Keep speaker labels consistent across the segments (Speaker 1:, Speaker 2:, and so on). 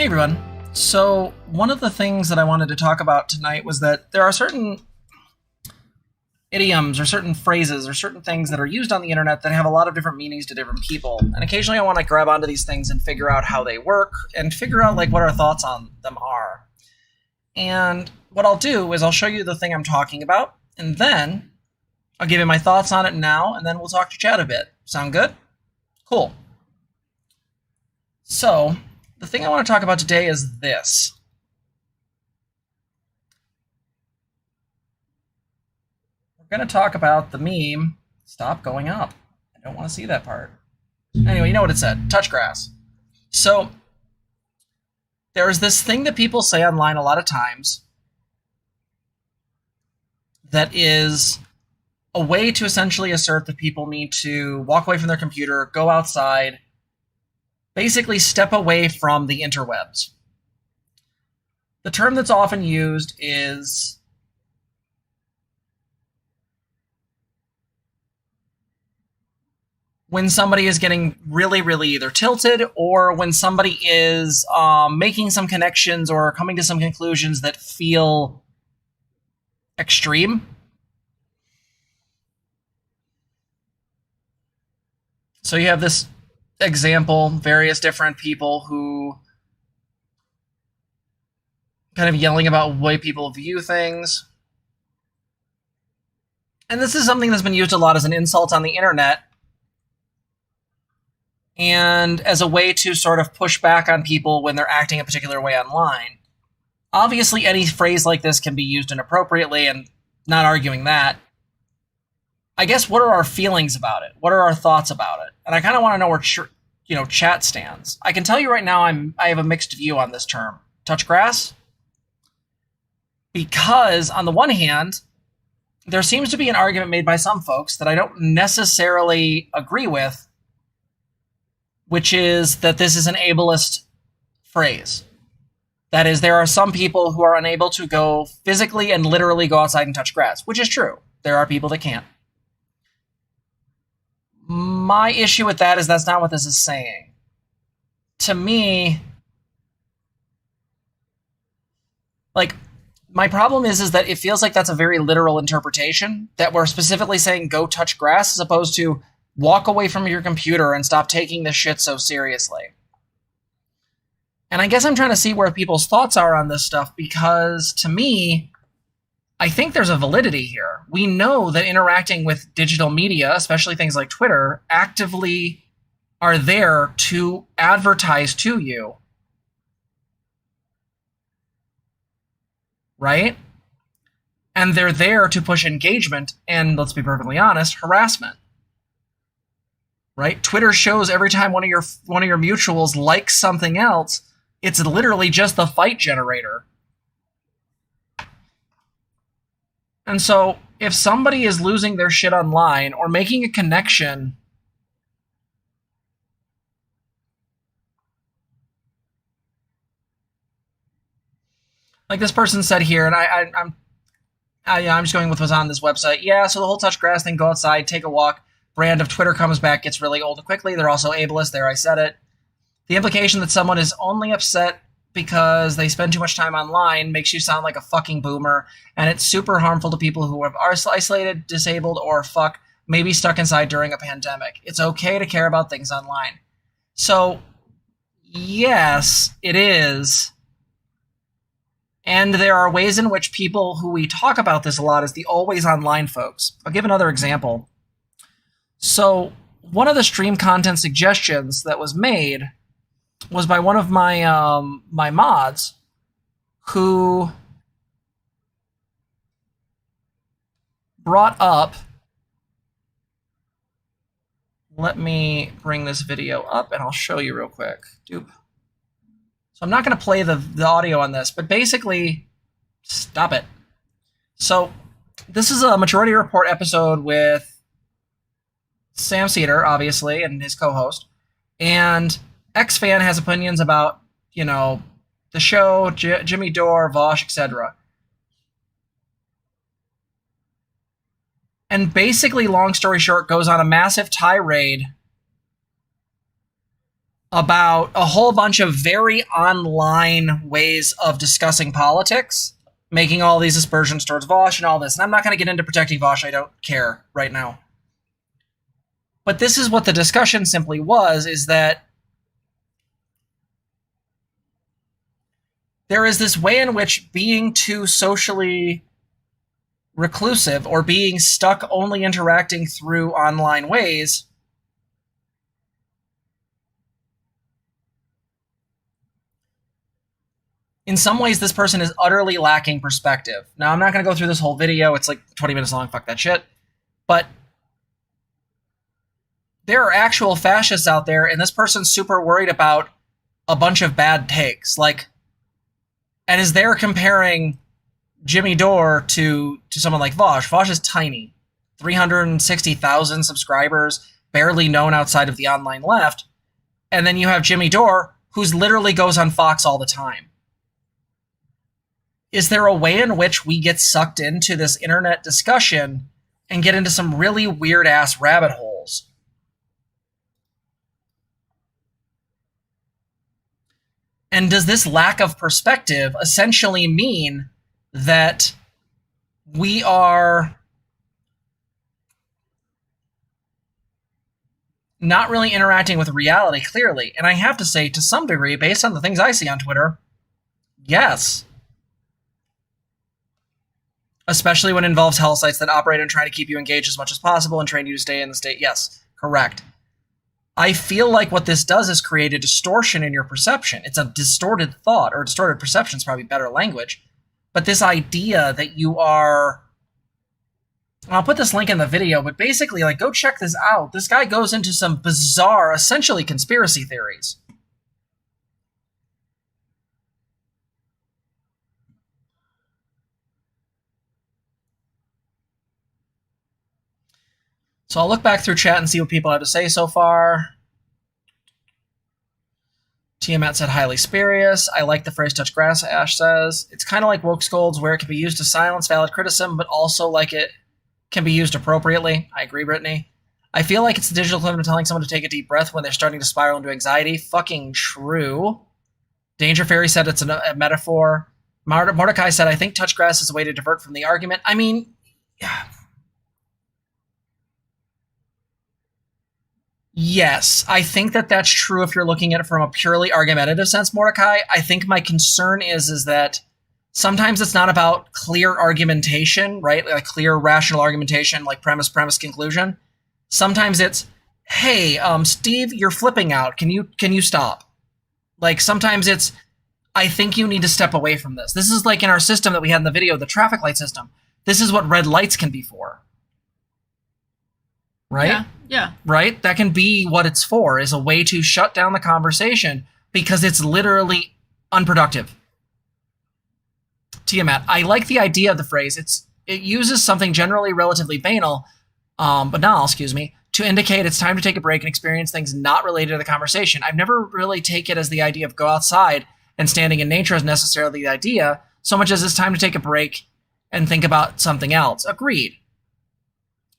Speaker 1: Hey everyone. So one of the things that I wanted to talk about tonight was that there are certain idioms or certain phrases or certain things that are used on the internet that have a lot of different meanings to different people. And occasionally I want to grab onto these things and figure out how they work and figure out like what our thoughts on them are. And what I'll do is I'll show you the thing I'm talking about, and then I'll give you my thoughts on it now, and then we'll talk to chat a bit. Sound good? Cool. So the thing I want to talk about today is this. We're going to talk about the meme, stop going up. I don't want to see that part. Anyway, you know what it said, touch grass. So there is this thing that people say online a lot of times that is a way to essentially assert that people need to walk away from their computer, go outside, basically step away from the interwebs. The term that's often used is when somebody is getting really, really either tilted, or when somebody is making some connections or coming to some conclusions that feel extreme. So you have this example, various different people who kind of yelling about the way people view things. And this is something that's been used a lot as an insult on the internet and as a way to sort of push back on people when they're acting a particular way online. Obviously, any phrase like this can be used inappropriately, and not arguing that. I guess, what are our feelings about it? What are our thoughts about it? And I kind of want to know where chat stands. I can tell you right now I have a mixed view on this term, touch grass, because on the one hand, there seems to be an argument made by some folks that I don't necessarily agree with, which is that this is an ableist phrase. That is, there are some people who are unable to go physically and literally go outside and touch grass, which is true. There are people that can't. My issue with that is that's not what this is saying. To me, like, my problem is that it feels like that's a very literal interpretation, that we're specifically saying go touch grass as opposed to walk away from your computer and stop taking this shit so seriously. And I guess I'm trying to see where people's thoughts are on this stuff, because to me, I think there's a validity here. We know that interacting with digital media, especially things like Twitter, actively are there to advertise to you. Right? And they're there to push engagement and, let's be perfectly honest, harassment. Right? Twitter shows every time one of your mutuals likes something else, it's literally just the fight generator. And so if somebody is losing their shit online or making a connection, like this person said here, and I'm just going with what's on this website. Yeah, so the whole touch grass thing, go outside, take a walk, brand of Twitter comes back, gets really old quickly. They're also ableist. There, I said it. The implication that someone is only upset because they spend too much time online makes you sound like a fucking boomer, and it's super harmful to people who are isolated, disabled, or maybe stuck inside during a pandemic. It's okay to care about things online. So, yes, it is. And there are ways in which people who we talk about this a lot is the always online folks. I'll give another example. So, one of the stream content suggestions that was made was by one of my my mods who brought up, let me bring this video up and I'll show you real quick. Doop. So I'm not going to play the audio on this, but basically, stop it. So this is a Majority Report episode with Sam Cedar, obviously, and his co-host, and X-Fan has opinions about, the show, Jimmy Dore, Vosh, etc. And basically, long story short, goes on a massive tirade about a whole bunch of very online ways of discussing politics, making all these aspersions towards Vosh and all this. And I'm not going to get into protecting Vosh. I don't care right now. But this is what the discussion simply was, is that there is this way in which being too socially reclusive or being stuck only interacting through online ways in some ways, this person is utterly lacking perspective. Now, I'm not going to go through this whole video. It's like 20 minutes long. Fuck that shit. But there are actual fascists out there, and this person's super worried about a bunch of bad takes. Like, and is there comparing Jimmy Dore to someone like Vosh? Vosh is tiny. 360,000 subscribers, barely known outside of the online left. And then you have Jimmy Dore, who's literally goes on Fox all the time. Is there a way in which we get sucked into this internet discussion and get into some really weird-ass rabbit holes? And does this lack of perspective essentially mean that we are not really interacting with reality clearly? And I have to say, to some degree, based on the things I see on Twitter, yes. Especially when it involves hell sites that operate on trying to keep you engaged as much as possible and train you to stay in the state. Yes, correct. I feel like what this does is create a distortion in your perception. It's a distorted thought, or distorted perception is probably better language. But this idea that you are... I'll put this link in the video, but basically, like, go check this out. This guy goes into some bizarre, essentially conspiracy theories. So I'll look back through chat and see what people have to say so far. Tiamat said, highly spurious. I like the phrase touch grass, Ash says. It's kind of like woke scolds, where it can be used to silence valid criticism, but also like it can be used appropriately. I agree, Brittany. I feel like it's the digital equivalent of telling someone to take a deep breath when they're starting to spiral into anxiety. Fucking true. Danger Fairy said it's a metaphor. Mordecai said, I think touch grass is a way to divert from the argument. I mean, yeah. Yes, I think that that's true if you're looking at it from a purely argumentative sense, Mordecai. I think my concern is that sometimes it's not about clear argumentation, right? Like clear rational argumentation, like premise, conclusion. Sometimes it's, hey, Steve, you're flipping out. Can you stop? Like sometimes it's, I think you need to step away from this. This is like in our system that we had in the video, the traffic light system. This is what red lights can be for. Right?
Speaker 2: Yeah.
Speaker 1: Right? That can be what it's for, is a way to shut down the conversation because it's literally unproductive. Tiamat, I like the idea of the phrase. It uses something generally relatively banal, banal, to indicate it's time to take a break and experience things not related to the conversation. I've never really taken it as the idea of go outside and standing in nature as necessarily the idea, so much as it's time to take a break and think about something else. Agreed.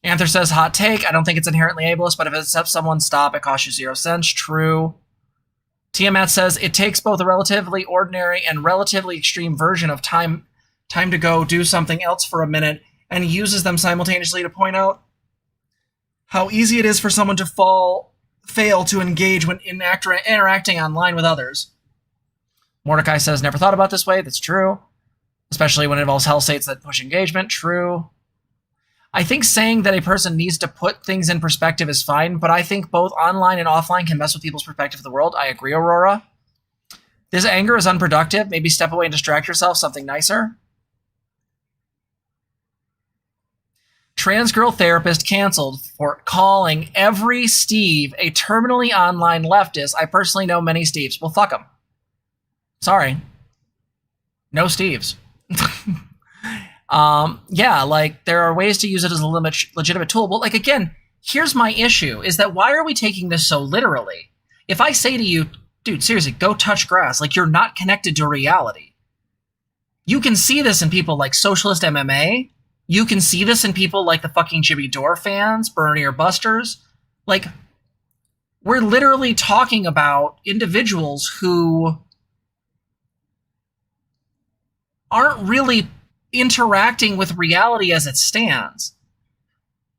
Speaker 1: Anther says, hot take. I don't think it's inherently ableist, but if it accepts someone's stop, it costs you 0 cents. True. Tiamat says, it takes both a relatively ordinary and relatively extreme version of time to go do something else for a minute, and uses them simultaneously to point out how easy it is for someone to fail to engage when interacting online with others. Mordecai says, never thought about this way. That's true. Especially when it involves hell states that push engagement. True. I think saying that a person needs to put things in perspective is fine, but I think both online and offline can mess with people's perspective of the world. I agree, Aurora. This anger is unproductive. Maybe step away and distract yourself, something nicer. Trans girl therapist canceled for calling every Steve a terminally online leftist. I personally know many Steves. Well, fuck them. Sorry. No Steves. Yeah, like, there are ways to use it as a legitimate tool. But, like, again, here's my issue, is that why are we taking this so literally? If I say to you, dude, seriously, go touch grass, like, you're not connected to reality. You can see this in people like Socialist MMA. You can see this in people like the fucking Jimmy Dore fans, Bernie or Busters. Like, we're literally talking about individuals who aren't really interacting with reality as it stands.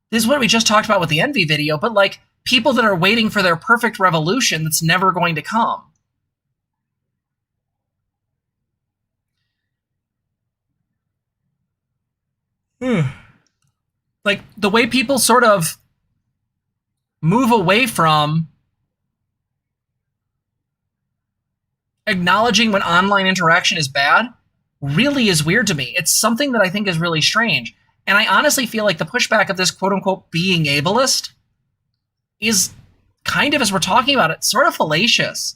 Speaker 1: This is what we just talked about with the envy video, but like people that are waiting for their perfect revolution that's never going to come. Like the way people sort of move away from acknowledging when online interaction is bad really is weird to me. It's something that I think is really strange. And I honestly feel like the pushback of this quote-unquote being ableist is kind of, as we're talking about it, sort of fallacious.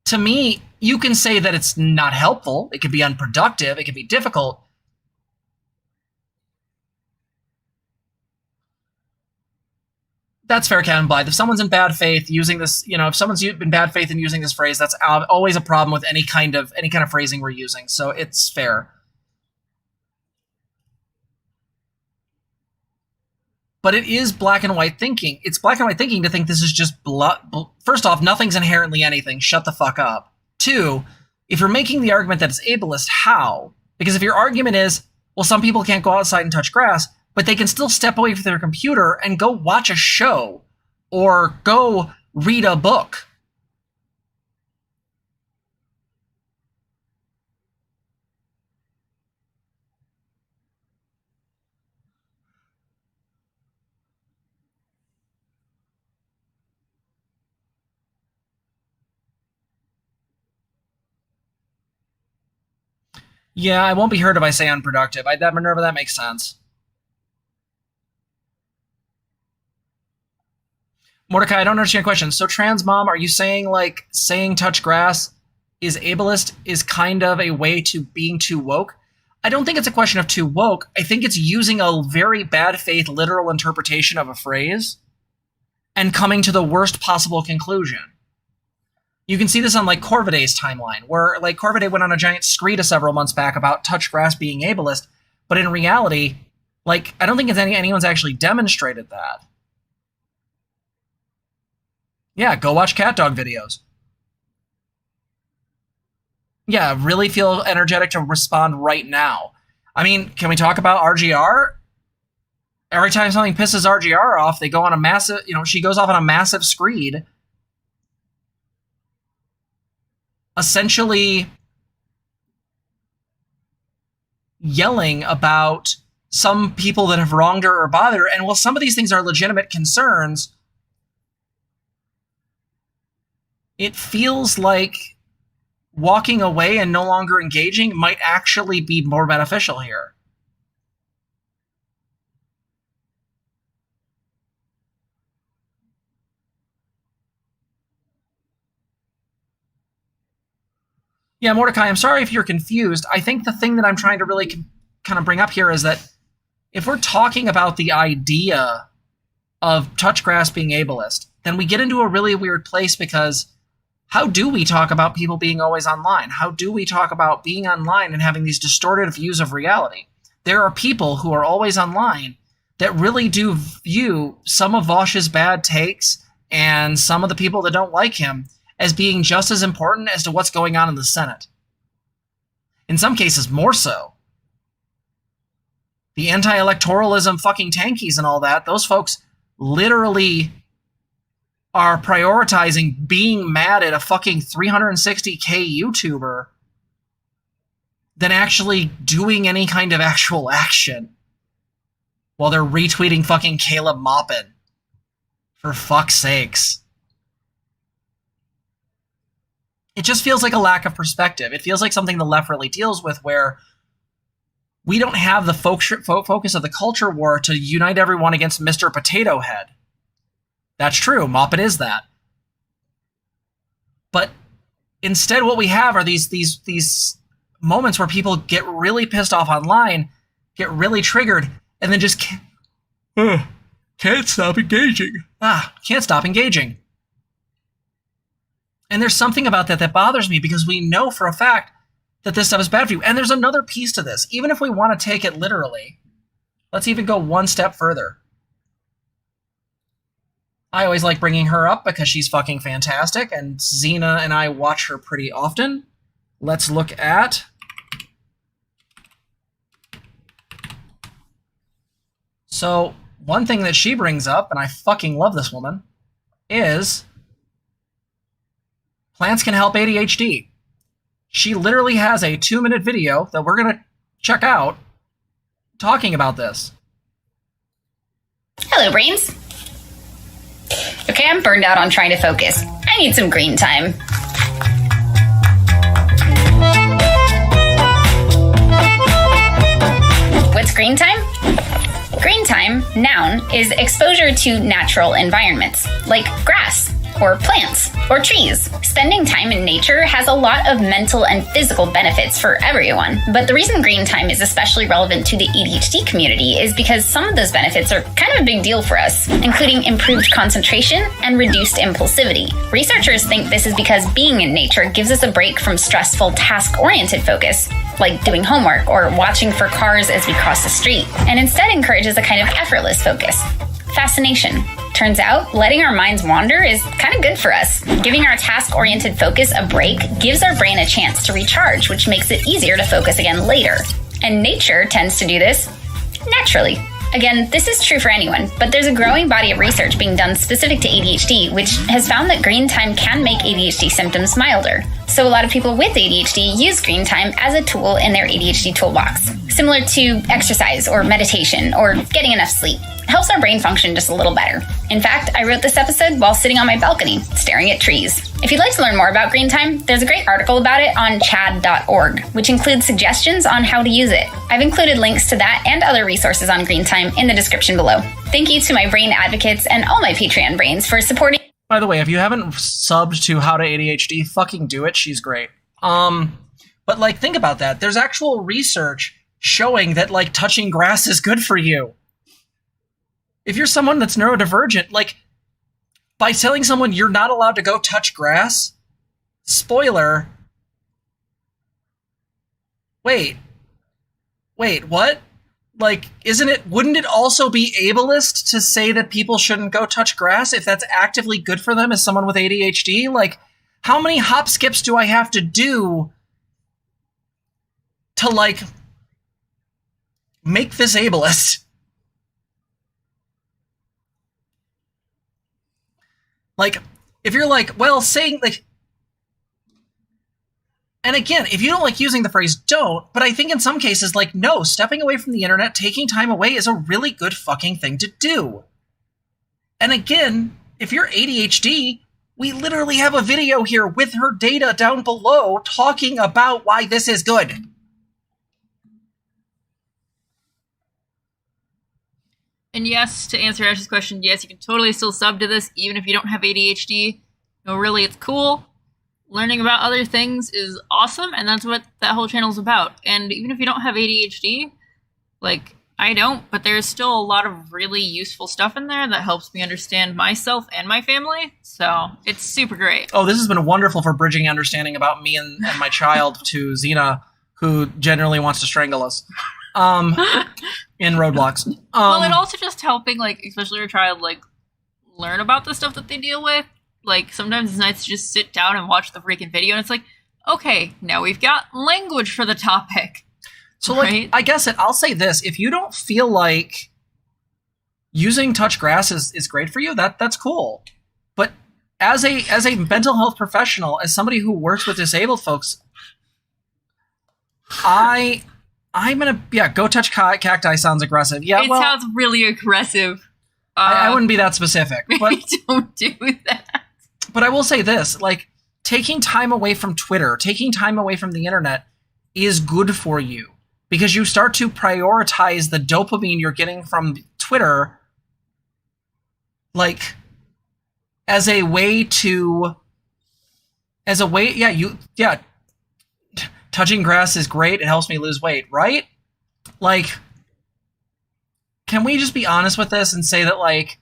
Speaker 1: To me, you can say that it's not helpful. It can be unproductive. It can be difficult. That's fair, Kevin Blythe. If someone's in bad faith using this, if someone's in bad faith in using this phrase, that's always a problem with any kind of phrasing we're using. So it's fair. But it is black and white thinking. It's black and white thinking to think this is just first off, nothing's inherently anything. Shut the fuck up. Two, if you're making the argument that it's ableist, how? Because if your argument is, well, some people can't go outside and touch grass, but they can still step away from their computer and go watch a show or go read a book. Yeah, I won't be hurt if I say unproductive. That Minerva, that makes sense. Mordecai, I don't understand your question. So trans mom, are you saying like saying touch grass is ableist is kind of a way to being too woke? I don't think it's a question of too woke. I think it's using a very bad faith literal interpretation of a phrase and coming to the worst possible conclusion. You can see this on like Corviday's timeline, where like Corviday went on a giant screed several months back about touch grass being ableist, but in reality, like I don't think anyone's actually demonstrated that. Yeah, go watch cat dog videos. Yeah, really feel energetic to respond right now. I mean, can we talk about RGR? Every time something pisses RGR off, they go on a massive, she goes off on a massive screed. Essentially yelling about some people that have wronged her or bothered her. And while some of these things are legitimate concerns, it feels like walking away and no longer engaging might actually be more beneficial here. Yeah, Mordecai, I'm sorry if you're confused. I think the thing that I'm trying to really kind of bring up here is that if we're talking about the idea of touch grass being ableist, then we get into a really weird place, because how do we talk about people being always online? How do we talk about being online and having these distorted views of reality? There are people who are always online that really do view some of Vosh's bad takes and some of the people that don't like him as being just as important as to what's going on in the Senate. In some cases, more so. The anti-electoralism fucking tankies and all that, those folks literally are prioritizing being mad at a fucking 360K YouTuber than actually doing any kind of actual action while they're retweeting fucking Caleb Maupin. For fuck's sakes. It just feels like a lack of perspective. It feels like something the left really deals with, where we don't have the focus of the culture war to unite everyone against Mr. Potato Head. That's true. Maupin is that. But instead what we have are these moments where people get really pissed off online, get really triggered, and then just can't stop engaging. Can't stop engaging. And there's something about that bothers me, because we know for a fact that this stuff is bad for you. And there's another piece to this. Even if we want to take it literally, let's even go one step further. I always like bringing her up because she's fucking fantastic, and Zena and I watch her pretty often. Let's look at... So, one thing that she brings up, and I fucking love this woman, is plants can help ADHD. She literally has a 2-minute video that we're going to check out talking about this.
Speaker 2: Hello, brains. Okay, I'm burned out on trying to focus. I need some green time. What's green time? Green time, noun, is exposure to natural environments, like grass, or plants, or trees. Spending time in nature has a lot of mental and physical benefits for everyone, but the reason green time is especially relevant to the ADHD community is because some of those benefits are kind of a big deal for us, including improved concentration and reduced impulsivity. Researchers think this is because being in nature gives us a break from stressful task-oriented focus, like doing homework or watching for cars as we cross the street, and instead encourages a kind of effortless focus. Fascination. Turns out, letting our minds wander is kind of good for us. Giving our task-oriented focus a break gives our brain a chance to recharge, which makes it easier to focus again later. And nature tends to do this naturally. Again, this is true for anyone, but there's a growing body of research being done specific to ADHD, which has found that green time can make ADHD symptoms milder. So a lot of people with ADHD use green time as a tool in their ADHD toolbox, similar to exercise or meditation or getting enough sleep. It helps our brain function just a little better. In fact, I wrote this episode while sitting on my balcony, staring at trees. If you'd like to learn more about green time, there's a great article about it on chad.org, which includes suggestions on how to use it. I've included links to that and other resources on green time in the description below. Thank you to my brain advocates and all my Patreon brains for supporting.
Speaker 1: By the way, if you haven't subbed to How to ADHD, fucking do it. She's great. But like, think about that. There's actual research showing that like touching grass is good for you. If you're someone that's neurodivergent, like, by telling someone you're not allowed to go touch grass, spoiler, wait, what? Like, wouldn't it also be ableist to say that people shouldn't go touch grass if that's actively good for them as someone with ADHD? Like, how many hop skips do I have to do to, like, make this ableist? Like, if you're like, well, saying, like, and again, if you don't like using the phrase don't, but I think in some cases, like, no, stepping away from the internet, taking time away is a really good fucking thing to do. And again, if you're ADHD, we literally have a video here with her data down below talking about why this is good.
Speaker 3: And yes, to answer Ash's question, yes, you can totally still sub to this, even if you don't have ADHD. No, really, it's cool. Learning about other things is awesome, and that's what that whole channel is about. And even if you don't have ADHD, like, I don't, but there's still a lot of really useful stuff in there that helps me understand myself and my family, so it's super great.
Speaker 1: Oh, this has been wonderful for bridging understanding about me and my child to Zena, who generally wants to strangle us. In Roblox.
Speaker 3: Well, and also just helping, like, especially your child, like, learn about the stuff that they deal with. Like, sometimes it's nice to just sit down and watch the freaking video, and it's like, okay, now we've got language for the topic.
Speaker 1: So, like,
Speaker 3: right?
Speaker 1: I guess I'll say this. If you don't feel like using touch grass is great for you, that's cool. But as a mental health professional, as somebody who works with disabled folks, I'm gonna, go touch cacti sounds aggressive. Yeah,
Speaker 3: it sounds really aggressive.
Speaker 1: I wouldn't be that specific. But
Speaker 3: don't do that.
Speaker 1: But I will say this, like, taking time away from Twitter, taking time away from the internet is good for you because you start to prioritize the dopamine you're getting from Twitter, like, touching grass is great. It helps me lose weight, right? Like, can we just be honest with this and say that, like,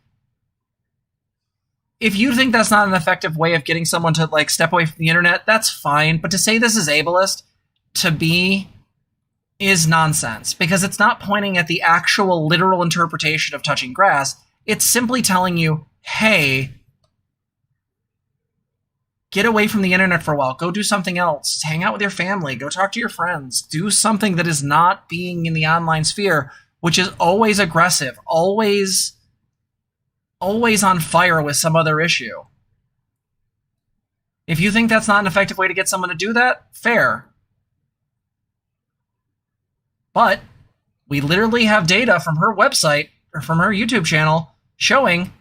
Speaker 1: if you think that's not an effective way of getting someone to, like, step away from the internet, that's fine. But to say this is ableist, to me, is nonsense. Because it's not pointing at the actual literal interpretation of touching grass. It's simply telling you, hey, get away from the internet for a while. Go do something else. Hang out with your family. Go talk to your friends. Do something that is not being in the online sphere, which is always aggressive, always on fire with some other issue. If you think that's not an effective way to get someone to do that, fair. But we literally have data from her website or from her YouTube channel showing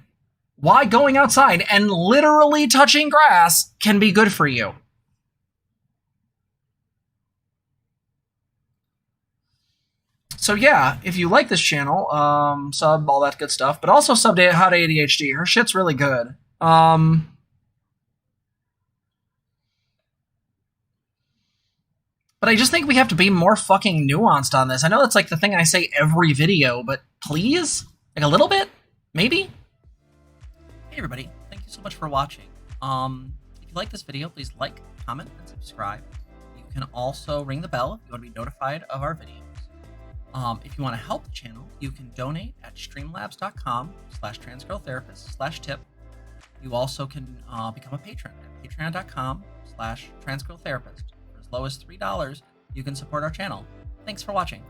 Speaker 1: why going outside and literally touching grass can be good for you. So yeah, if you like this channel, sub, all that good stuff, but also sub to How to ADHD. Her shit's really good. But I just think we have to be more fucking nuanced on this. I know that's like the thing I say every video, but please? Like a little bit? Maybe? Hey everybody, thank you so much for watching. If you like this video, please like, comment, and subscribe. You can also ring the bell if you want to be notified of our videos. If you want to help the channel, you can donate at streamlabs.com/transgirltherapist/tip. You also can become a patron at patreon.com/transgirltherapist. For as low as $3, you can support our channel. Thanks for watching.